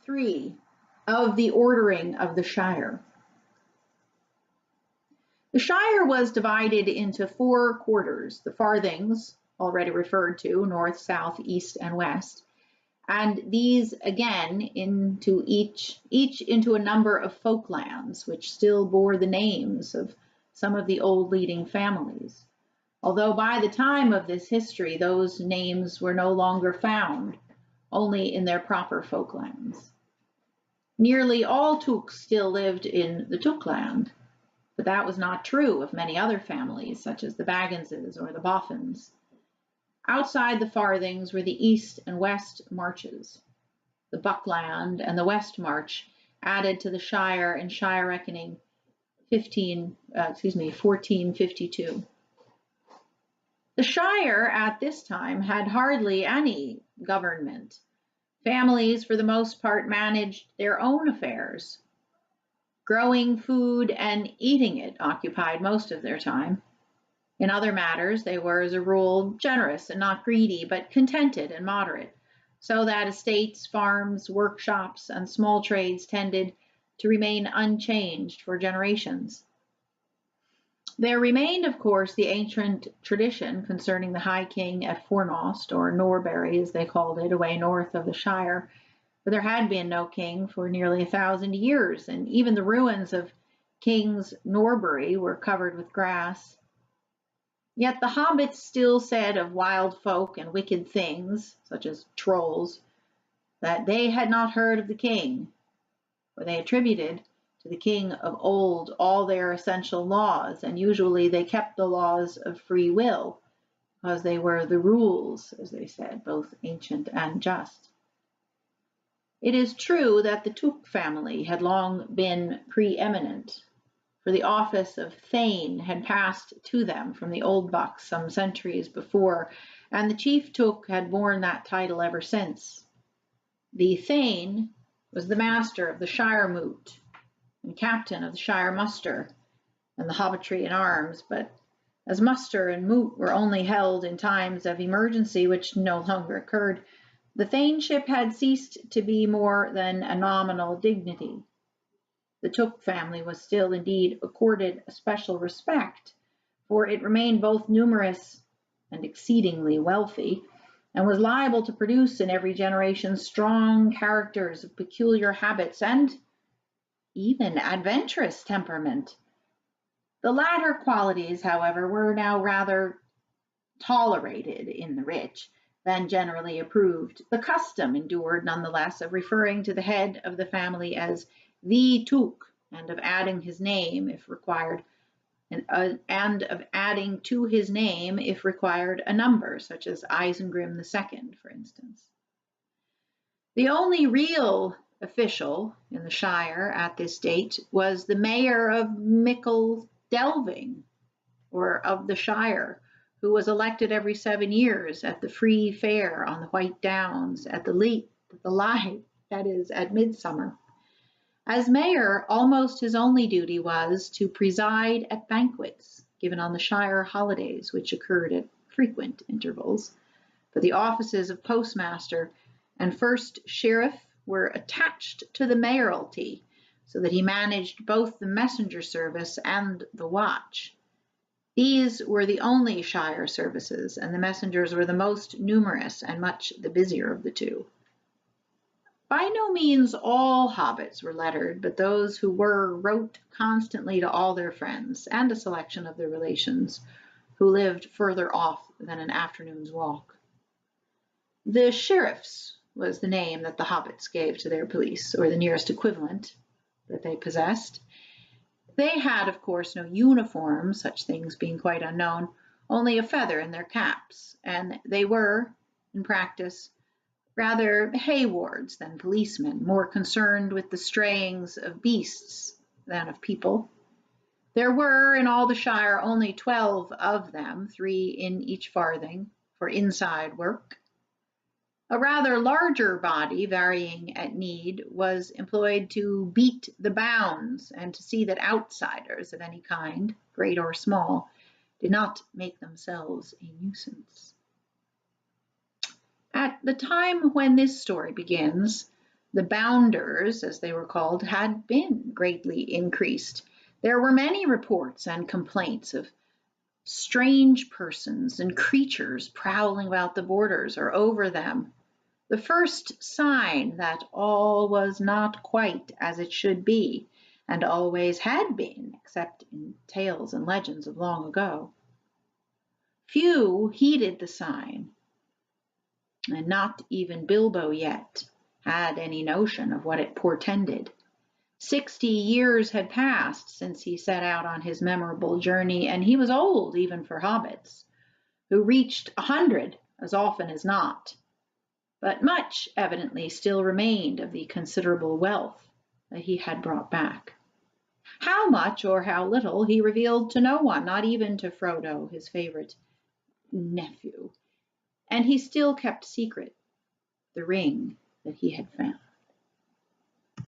3 of the ordering of the Shire. The Shire was divided into 4 quarters, the farthings, already referred to, north, south, east, and west, and these again into each into a number of folklands, which still bore the names of some of the old leading families, although by the time of this history those names were no longer found, only in their proper folklands. Nearly all Tooks still lived in the Tookland, but that was not true of many other families, such as the Bagginses or the Boffins. Outside the farthings were the east and west marches. The Buckland and the West March added to the Shire in Shire reckoning 1452. The Shire at this time had hardly any government. Families, for the most part, managed their own affairs. Growing food and eating it occupied most of their time. In other matters, they were, as a rule, generous and not greedy, but contented and moderate, so that estates, farms, workshops, and small trades tended to remain unchanged for generations. There remained, of course, the ancient tradition concerning the High King at Fornost, or Norbury as they called it, away north of the Shire, but there had been no king for nearly 1,000 years, and even the ruins of King's Norbury were covered with grass. Yet the hobbits still said of wild folk and wicked things, such as trolls, that they had not heard of the king, for they attributed to the king of old all their essential laws, and usually they kept the laws of free will, because they were the rules, as they said, both ancient and just. It is true that the Took family had long been preeminent, for the office of Thain had passed to them from the old bucks some centuries before, and the chief Took had borne that title ever since. The Thain was the master of the Shire moot and captain of the Shire muster and the hobbitry in arms, but as muster and moot were only held in times of emergency, which no longer occurred, the Thainship had ceased to be more than a nominal dignity. The Took family was still indeed accorded a special respect, for it remained both numerous and exceedingly wealthy, and was liable to produce in every generation strong characters of peculiar habits and even adventurous temperament. The latter qualities, however, were now rather tolerated in the rich than generally approved. The custom endured nonetheless of referring to the head of the family as the Took, and of adding his name if required, and of adding to his name if required a number, such as Isengrim II, for instance. The only real official in the Shire at this date was the mayor of Mickle Delving, or of the Shire, who was elected every 7 years at the free fair on the White Downs at the Lythe, that is, at midsummer. As mayor, almost his only duty was to preside at banquets given on the Shire holidays, which occurred at frequent intervals. But the offices of postmaster and first sheriff were attached to the mayoralty, so that he managed both the messenger service and the watch. These were the only Shire services, and the messengers were the most numerous and much the busier of the two. By no means all hobbits were lettered, but those who were wrote constantly to all their friends, and a selection of their relations, who lived further off than an afternoon's walk. The sheriffs was the name that the hobbits gave to their police, or the nearest equivalent that they possessed. They had, of course, no uniform, such things being quite unknown, only a feather in their caps, and they were, in practice, rather haywards than policemen, more concerned with the strayings of beasts than of people. There were in all the Shire only 12 of them, 3 in each farthing, for inside work. A rather larger body, varying at need, was employed to beat the bounds and to see that outsiders of any kind, great or small, did not make themselves a nuisance. At the time when this story begins, The bounders, as they were called, had been greatly increased. There were many reports and complaints of strange persons and creatures prowling about the borders or over them. The first sign that all was not quite as it should be, and always had been, except in tales and legends of long ago. Few heeded the sign, and not even Bilbo yet had any notion of what it portended. 60 years had passed since he set out on his memorable journey, and he was old even for hobbits, who reached 100 as often as not. But much evidently still remained of the considerable wealth that he had brought back. How much or how little he revealed to no one, not even to Frodo, his favorite nephew, and he still kept secret the ring that he had found.